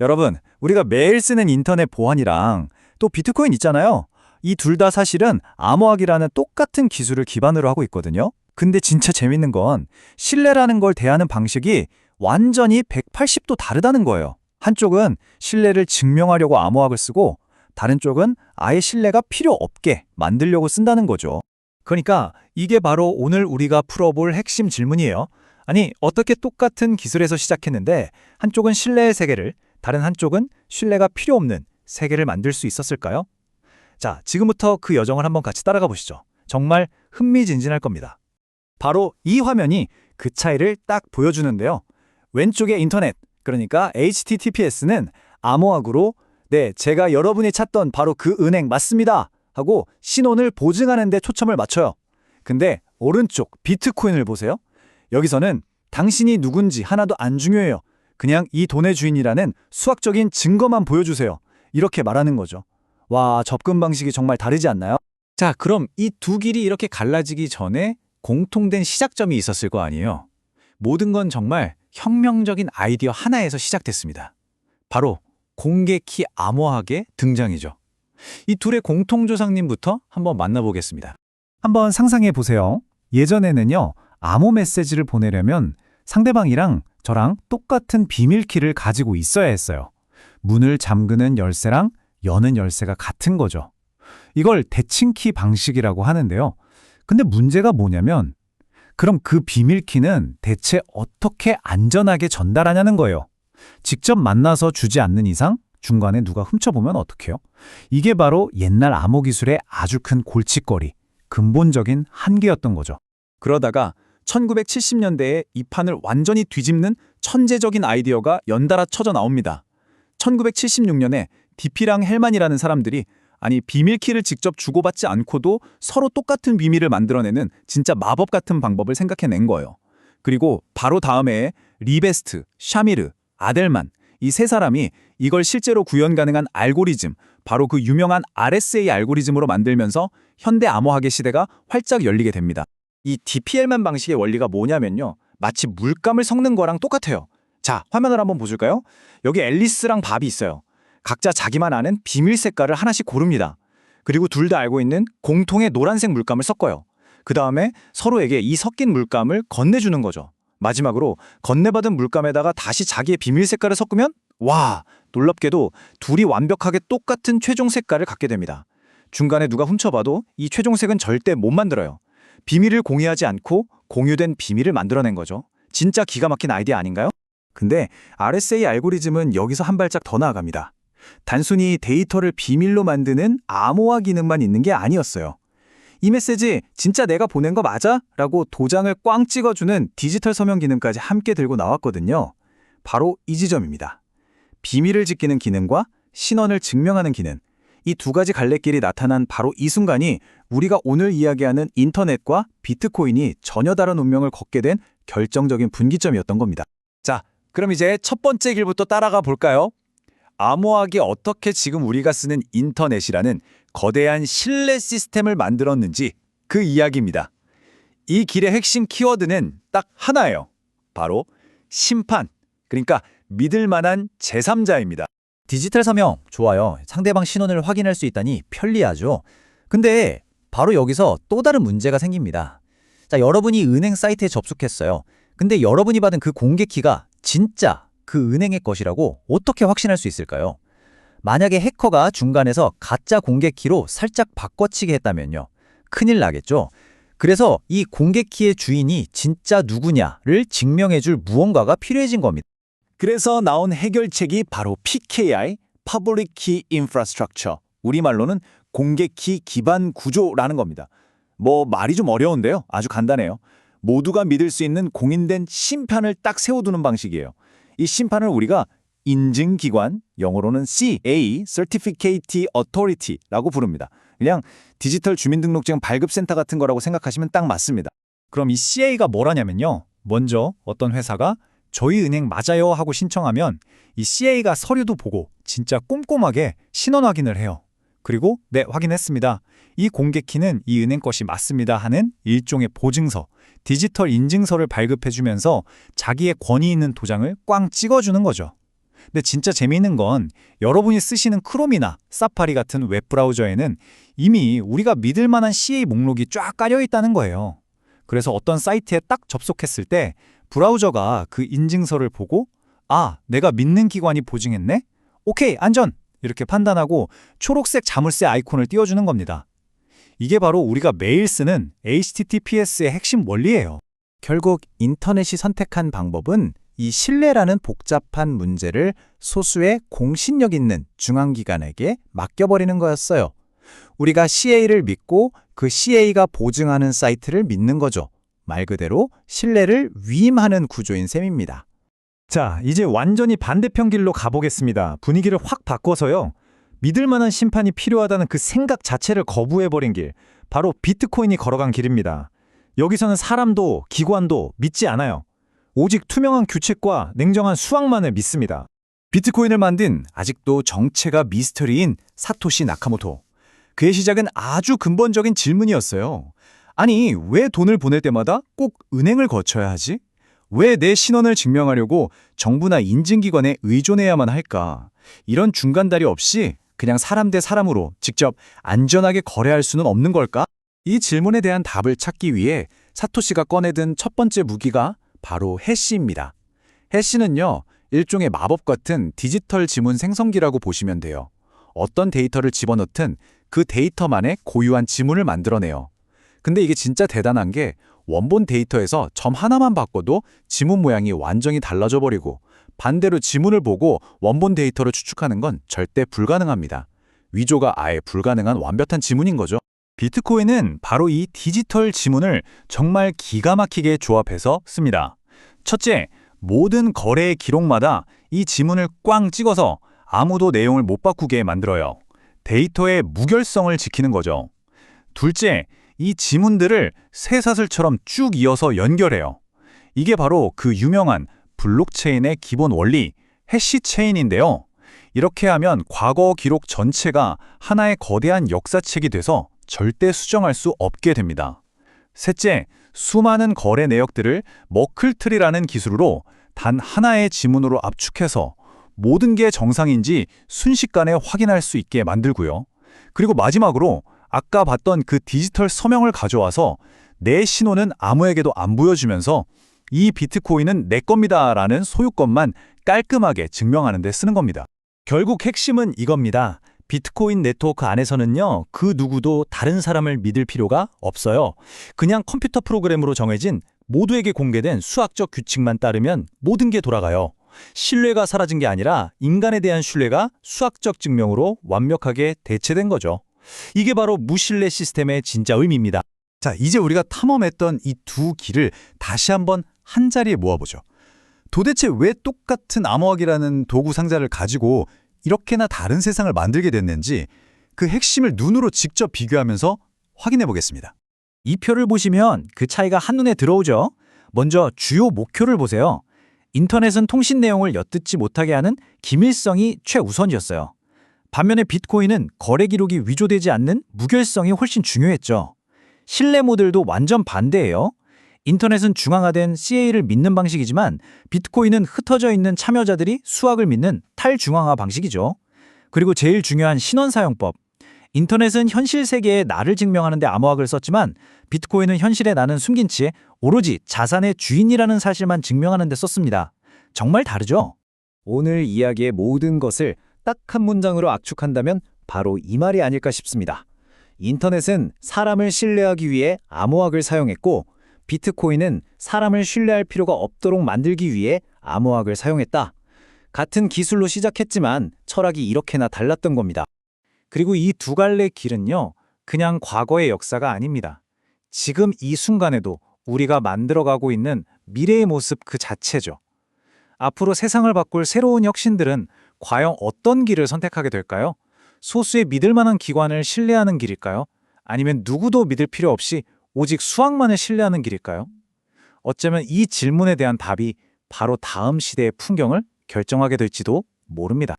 여러분, 우리가 매일 쓰는 인터넷 보안이랑 또 비트코인 있잖아요. 이 둘 다 사실은 암호화기라는 똑같은 기술을 기반으로 하고 있거든요. 근데 진짜 재밌는 건 신뢰라는 걸 대하는 방식이 완전히 180도 다르다는 거예요. 한쪽은 신뢰를 증명하려고 암호학을 쓰고 다른 쪽은 아예 신뢰가 필요 없게 만들려고 쓴다는 거죠. 그러니까 이게 바로 오늘 우리가 풀어볼 핵심 질문이에요. 아니, 어떻게 똑같은 기술에서 시작했는데 한쪽은 신뢰의 세계를, 다른 한쪽은 신뢰가 필요 없는 세계를 만들 수 있었을까요? 자, 지금부터 그 여정을 한번 같이 따라가 보시죠. 정말 흥미진진할 겁니다. 바로 이 화면이 그 차이를 딱 보여주는데요. 왼쪽의 인터넷, 그러니까 HTTPS는 암호학으로 네, 제가 여러분이 찾던 바로 그 은행 맞습니다 하고 신원을 보증하는 데 초점을 맞춰요. 근데 오른쪽 비트코인을 보세요. 여기서는 당신이 누군지 하나도 안 중요해요. 그냥 이 돈의 주인이라는 수학적인 증거만 보여주세요. 이렇게 말하는 거죠. 와, 접근 방식이 정말 다르지 않나요? 자, 그럼 이 두 길이 이렇게 갈라지기 전에 공통된 시작점이 있었을 거 아니에요. 모든 건 정말 혁명적인 아이디어 하나에서 시작됐습니다. 바로 공개키 암호학의 등장이죠. 이 둘의 공통조상님부터 한번 만나보겠습니다. 한번 상상해 보세요. 예전에는요, 암호 메시지를 보내려면 상대방이랑 저랑 똑같은 비밀키를 가지고 있어야 했어요. 문을 잠그는 열쇠랑 여는 열쇠가 같은 거죠. 이걸 대칭키 방식이라고 하는데요. 근데 문제가 뭐냐면 그럼 그 비밀키는 대체 어떻게 안전하게 전달하냐는 거예요. 직접 만나서 주지 않는 이상 중간에 누가 훔쳐보면 어떡해요? 이게 바로 옛날 암호 기술의 아주 큰 골칫거리, 근본적인 한계였던 거죠. 그러다가 1970년대에 이 판을 완전히 뒤집는 천재적인 아이디어가 연달아 쳐져 나옵니다. 1976년에 디피랑 헬만이라는 사람들이 비밀키를 직접 주고받지 않고도 서로 똑같은 비밀을 만들어내는 진짜 마법 같은 방법을 생각해낸 거예요. 그리고 바로 다음 해에 리베스트, 샤미르, 아델만 이 세 사람이 이걸 실제로 구현 가능한 알고리즘, 바로 그 유명한 RSA 알고리즘으로 만들면서 현대 암호학의 시대가 활짝 열리게 됩니다. 이 DPL만 방식의 원리가 뭐냐면요. 마치 물감을 섞는 거랑 똑같아요. 자, 화면을 한번 보실까요? 여기 앨리스랑 밥이 있어요. 각자 자기만 아는 비밀 색깔을 하나씩 고릅니다. 그리고 둘 다 알고 있는 공통의 노란색 물감을 섞어요. 그 다음에 서로에게 이 섞인 물감을 건네주는 거죠. 마지막으로 건네받은 물감에다가 다시 자기의 비밀 색깔을 섞으면 와, 놀랍게도 둘이 완벽하게 똑같은 최종 색깔을 갖게 됩니다. 중간에 누가 훔쳐봐도 이 최종색은 절대 못 만들어요. 비밀을 공유하지 않고 공유된 비밀을 만들어낸 거죠. 진짜 기가 막힌 아이디어 아닌가요? 근데 RSA 알고리즘은 여기서 한 발짝 더 나아갑니다. 단순히 데이터를 비밀로 만드는 암호화 기능만 있는 게 아니었어요. 이 메시지 진짜 내가 보낸 거 맞아? 라고 도장을 꽝 찍어주는 디지털 서명 기능까지 함께 들고 나왔거든요. 바로 이 지점입니다. 비밀을 지키는 기능과 신원을 증명하는 기능. 이 두 가지 갈래길이 나타난 바로 이 순간이 우리가 오늘 이야기하는 인터넷과 비트코인이 전혀 다른 운명을 걷게 된 결정적인 분기점이었던 겁니다. 자, 그럼 이제 첫 번째 길부터 따라가 볼까요? 암호학이 어떻게 지금 우리가 쓰는 인터넷이라는 거대한 신뢰 시스템을 만들었는지 그 이야기입니다. 이 길의 핵심 키워드는 딱 하나예요. 바로 심판, 그러니까 믿을 만한 제3자입니다. 디지털 서명, 좋아요. 상대방 신원을 확인할 수 있다니 편리하죠. 근데 바로 여기서 또 다른 문제가 생깁니다. 자, 여러분이 은행 사이트에 접속했어요. 근데 여러분이 받은 그 공개키가 진짜 그 은행의 것이라고 어떻게 확신할 수 있을까요? 만약에 해커가 중간에서 가짜 공개키로 살짝 바꿔치기 했다면요. 큰일 나겠죠. 그래서 이 공개키의 주인이 진짜 누구냐를 증명해줄 무언가가 필요해진 겁니다. 그래서 나온 해결책이 바로 PKI, Public Key Infrastructure, 우리말로는 공개키 기반 구조라는 겁니다. 말이 좀 어려운데요. 아주 간단해요. 모두가 믿을 수 있는 공인된 심판을 딱 세워두는 방식이에요. 이 심판을 우리가 인증기관, 영어로는 CA, Certificate Authority라고 부릅니다. 그냥 디지털 주민등록증 발급센터 같은 거라고 생각하시면 딱 맞습니다. 그럼 이 CA가 뭐라냐면요. 먼저 어떤 회사가 저희 은행 맞아요 하고 신청하면 이 CA가 서류도 보고 진짜 꼼꼼하게 신원 확인을 해요. 그리고 네, 확인했습니다. 이 공개키는 이 은행 것이 맞습니다 하는 일종의 보증서, 디지털 인증서를 발급해주면서 자기의 권위 있는 도장을 꽝 찍어주는 거죠. 근데 진짜 재미있는 건 여러분이 쓰시는 크롬이나 사파리 같은 웹브라우저에는 이미 우리가 믿을 만한 CA 목록이 쫙 깔려 있다는 거예요. 그래서 어떤 사이트에 딱 접속했을 때 브라우저가 그 인증서를 보고 아, 내가 믿는 기관이 보증했네? 오케이, 안전! 이렇게 판단하고 초록색 자물쇠 아이콘을 띄워주는 겁니다. 이게 바로 우리가 매일 쓰는 HTTPS의 핵심 원리예요. 결국 인터넷이 선택한 방법은 이 신뢰라는 복잡한 문제를 소수의 공신력 있는 중앙기관에게 맡겨버리는 거였어요. 우리가 CA를 믿고 그 CA가 보증하는 사이트를 믿는 거죠. 말 그대로 신뢰를 위임하는 구조인 셈입니다. 자, 이제 완전히 반대편 길로 가보겠습니다. 분위기를 확 바꿔서요. 믿을 만한 심판이 필요하다는 그 생각 자체를 거부해버린 길, 바로 비트코인이 걸어간 길입니다. 여기서는 사람도 기관도 믿지 않아요. 오직 투명한 규칙과 냉정한 수학만을 믿습니다. 비트코인을 만든 아직도 정체가 미스터리인 사토시 나카모토. 그의 시작은 아주 근본적인 질문이었어요. 아니, 왜 돈을 보낼 때마다 꼭 은행을 거쳐야 하지? 왜 내 신원을 증명하려고 정부나 인증기관에 의존해야만 할까? 이런 중간다리 없이 그냥 사람 대 사람으로 직접 안전하게 거래할 수는 없는 걸까? 이 질문에 대한 답을 찾기 위해 사토시가 꺼내든 첫 번째 무기가 바로 해시입니다. 해시는요, 일종의 마법 같은 디지털 지문 생성기라고 보시면 돼요. 어떤 데이터를 집어넣든 그 데이터만의 고유한 지문을 만들어내요. 근데 이게 진짜 대단한 게 원본 데이터에서 점 하나만 바꿔도 지문 모양이 완전히 달라져 버리고 반대로 지문을 보고 원본 데이터를 추측하는 건 절대 불가능합니다. 위조가 아예 불가능한 완벽한 지문인 거죠. 비트코인은 바로 이 디지털 지문을 정말 기가 막히게 조합해서 씁니다. 첫째, 모든 거래의 기록마다 이 지문을 꽝 찍어서 아무도 내용을 못 바꾸게 만들어요. 데이터의 무결성을 지키는 거죠. 둘째, 이 지문들을 쇠사슬처럼 쭉 이어서 연결해요. 이게 바로 그 유명한 블록체인의 기본 원리, 해시체인인데요. 이렇게 하면 과거 기록 전체가 하나의 거대한 역사책이 돼서 절대 수정할 수 없게 됩니다. 셋째, 수많은 거래 내역들을 머클트리라는 기술로 단 하나의 지문으로 압축해서 모든 게 정상인지 순식간에 확인할 수 있게 만들고요. 그리고 마지막으로 아까 봤던 그 디지털 서명을 가져와서 내 신호는 아무에게도 안 보여주면서 이 비트코인은 내 겁니다라는 소유권만 깔끔하게 증명하는 데 쓰는 겁니다. 결국 핵심은 이겁니다. 비트코인 네트워크 안에서는요, 그 누구도 다른 사람을 믿을 필요가 없어요. 그냥 컴퓨터 프로그램으로 정해진 모두에게 공개된 수학적 규칙만 따르면 모든 게 돌아가요. 신뢰가 사라진 게 아니라 인간에 대한 신뢰가 수학적 증명으로 완벽하게 대체된 거죠. 이게 바로 무신뢰 시스템의 진짜 의미입니다. 자, 이제 우리가 탐험했던 이 두 길을 다시 한번 한 자리에 모아보죠. 도대체 왜 똑같은 암호학이라는 도구 상자를 가지고 이렇게나 다른 세상을 만들게 됐는지 그 핵심을 눈으로 직접 비교하면서 확인해 보겠습니다. 이 표를 보시면 그 차이가 한눈에 들어오죠. 먼저 주요 목표를 보세요. 인터넷은 통신 내용을 엿듣지 못하게 하는 기밀성이 최우선이었어요. 반면에 비트코인은 거래 기록이 위조되지 않는 무결성이 훨씬 중요했죠. 신뢰 모델도 완전 반대예요. 인터넷은 중앙화된 CA를 믿는 방식이지만 비트코인은 흩어져 있는 참여자들이 수학을 믿는 탈중앙화 방식이죠. 그리고 제일 중요한 신원 사용법. 인터넷은 현실 세계에 나를 증명하는 데 암호학을 썼지만 비트코인은 현실의 나는 숨긴 채 오로지 자산의 주인이라는 사실만 증명하는 데 썼습니다. 정말 다르죠? 오늘 이야기의 모든 것을 딱 한 문장으로 압축한다면 바로 이 말이 아닐까 싶습니다. 인터넷은 사람을 신뢰하기 위해 암호학을 사용했고 비트코인은 사람을 신뢰할 필요가 없도록 만들기 위해 암호학을 사용했다. 같은 기술로 시작했지만 철학이 이렇게나 달랐던 겁니다. 그리고 이 두 갈래 길은요, 그냥 과거의 역사가 아닙니다. 지금 이 순간에도 우리가 만들어가고 있는 미래의 모습 그 자체죠. 앞으로 세상을 바꿀 새로운 혁신들은 과연 어떤 길을 선택하게 될까요? 소수의 믿을 만한 기관을 신뢰하는 길일까요? 아니면 누구도 믿을 필요 없이 오직 수학만을 신뢰하는 길일까요? 어쩌면 이 질문에 대한 답이 바로 다음 시대의 풍경을 결정하게 될지도 모릅니다.